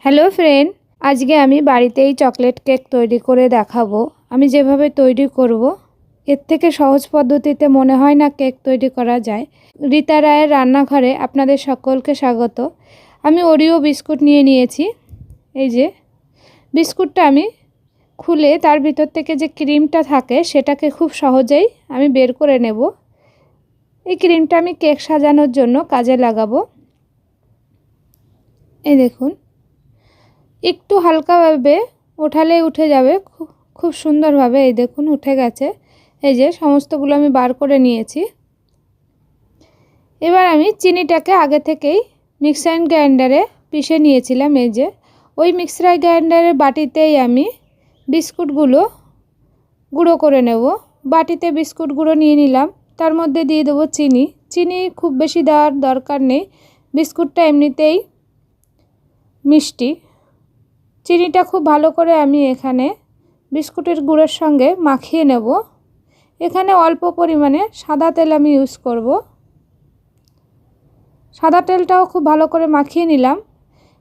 Hello friend, আজকে আমি বাড়িতেই চকলেট কেক তৈরি করে দেখাবো। আমি যেভাবে তৈরি করব, এর থেকে সহজ পদ্ধতিতে মনে হয় না কেক তৈরি করা যায়। রীতা রায়ের রান্নাঘরে আপনাদের সকলকে স্বাগত। আমি ওরিও বিস্কুট নিয়ে নিয়েছি। এই যে বিস্কুটটা আমি খুলে তার ভিতর থেকে যে ক্রিমটা থাকে সেটাকে খুব সহজেই আমি বের করে নেব। এই ক্রিমটা আমি কেক সাজানোর জন্য কাজে লাগাবো। এই দেখুন, একটু হালকাভাবে ওঠালেই উঠে যাবে খুব সুন্দরভাবে। এই দেখুন উঠে গেছে। এই যে সমস্তগুলো আমি বার করে নিয়েছি। এবার আমি চিনিটাকে আগে থেকেই মিক্সার গ্রাইন্ডারে পিষে নিয়েছিলাম। এই যে ওই মিক্সার গ্রাইন্ডারের বাটিতেই আমি বিস্কুটগুলো গুঁড়ো করে নেব। বাটিতে বিস্কুট গুঁড়ো নিয়ে নিলাম, তার মধ্যে দিয়ে দেবো চিনি। চিনি খুব বেশি দেওয়ার দরকার নেই, বিস্কুটটা এমনিতেই মিষ্টি। চিনিটা খুব ভালো করে আমি এখানে বিস্কুটের গুঁড়োর সঙ্গে মাখিয়ে নেব। এখানে অল্প পরিমাণে সাদা তেল আমি ইউজ করব। সাদা তেলটাও খুব ভালো করে মাখিয়ে নিলাম।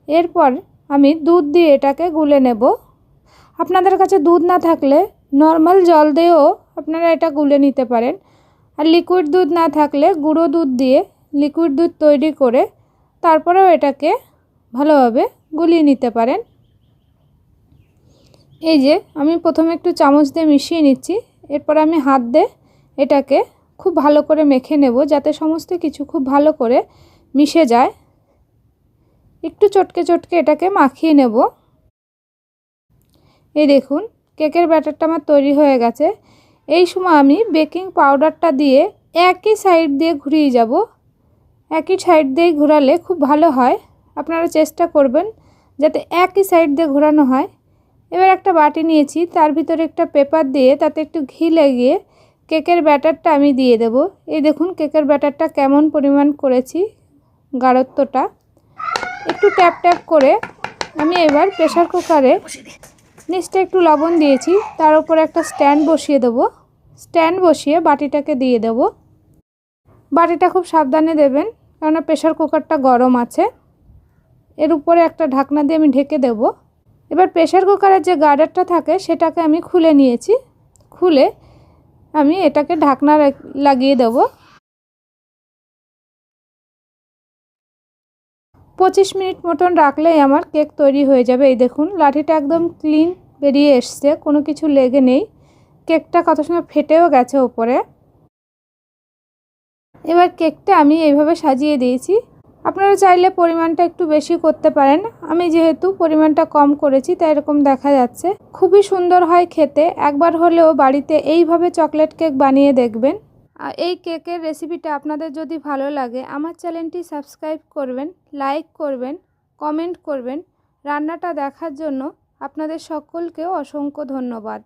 এরপর আমি দুধ দিয়ে এটাকে গুলে নেব। আপনাদের কাছে দুধ না থাকলে নর্মাল জল দিয়েও আপনারা এটা গুলে নিতে পারেন। আর লিকুইড দুধ না থাকলে গুঁড়ো দুধ দিয়ে লিকুইড দুধ তৈরি করে তারপরেও এটাকে ভালোভাবে গুলিয়ে নিতে পারেন। এই যে আমি প্রথমে একটু চামচ দিয়ে মিশিয়ে নিচ্ছি। এরপর আমি হাত দিয়ে এটাকে খুব ভালো করে মেখে নেব, যাতে সমস্ত কিছু খুব ভালো করে মিশে যায়। একটু চটকে চটকে এটাকে মাখিয়ে নেব। এই দেখুন কেকের ব্যাটারটা আমার তৈরি হয়ে গেছে। এই সময় আমি বেকিং পাউডারটা দিয়ে একই সাইড দিয়ে ঘুরিয়ে যাব। একই সাইড দিয়ে ঘোরালে খুব ভালো হয়। আপনারা চেষ্টা করবেন যাতে একই সাইড দিয়ে ঘোরানো হয়। এবার একটা বাটি নিয়েছি, তার ভিতরে একটা পেপার দিয়ে তাতে একটু ঘি লাগিয়ে কেকের ব্যাটারটা আমি দিয়ে দেব। এই দেখুন কেকের ব্যাটারটা কেমন পরিমাণ করেছি, গাঢ়ত্বটা একটু ট্যাপ ট্যাপ করে আমি এবার প্রেসার কুকারে নিচটা একটু লবণ দিয়েছি, তার উপর একটা স্ট্যান্ড বসিয়ে দেব। স্ট্যান্ড বসিয়ে বাটিটাকে দিয়ে দেব। বাটিটা খুব সাবধানে দেবেন, কেননা প্রেসার কুকারটা গরম আছে। এর উপরে একটা ঢাকনা দিয়ে আমি ঢেকে দেব। এবার প্রেসার কুকারের যে গার্ডারটা থাকে সেটাকে আমি খুলে নিয়েছি। খুলে আমি এটাকে ঢাকনা লাগিয়ে দেব। 25 মিনিট মতন রাখলেই আমার কেক তৈরি হয়ে যাবে। এই দেখুন লাঠিটা একদম ক্লিন বেরিয়ে এসছে, কোনো কিছু লেগে নেই। কেকটা কত সময় ফেটেও গেছে ওপরে। এবার কেকটা আমি এইভাবে সাজিয়ে দিয়েছি। আপনারা চাইলে পরিমাণটা একটু বেশি করতে পারেন। আমি যেহেতু পরিমাণটা কম করেছি তাই এরকম দেখা যাচ্ছে। খুবই সুন্দর হয় খেতে। একবার হলেও বাড়িতে এইভাবে চকলেট কেক বানিয়ে দেখবেন। আর এই কেকের রেসিপিটা আপনাদের যদি ভালো লাগে আমার চ্যানেলটি সাবস্ক্রাইব করবেন, লাইক করবেন, কমেন্ট করবেন। রান্নাটা দেখার জন্য আপনাদের সকলকেও অসংখ্য ধন্যবাদ।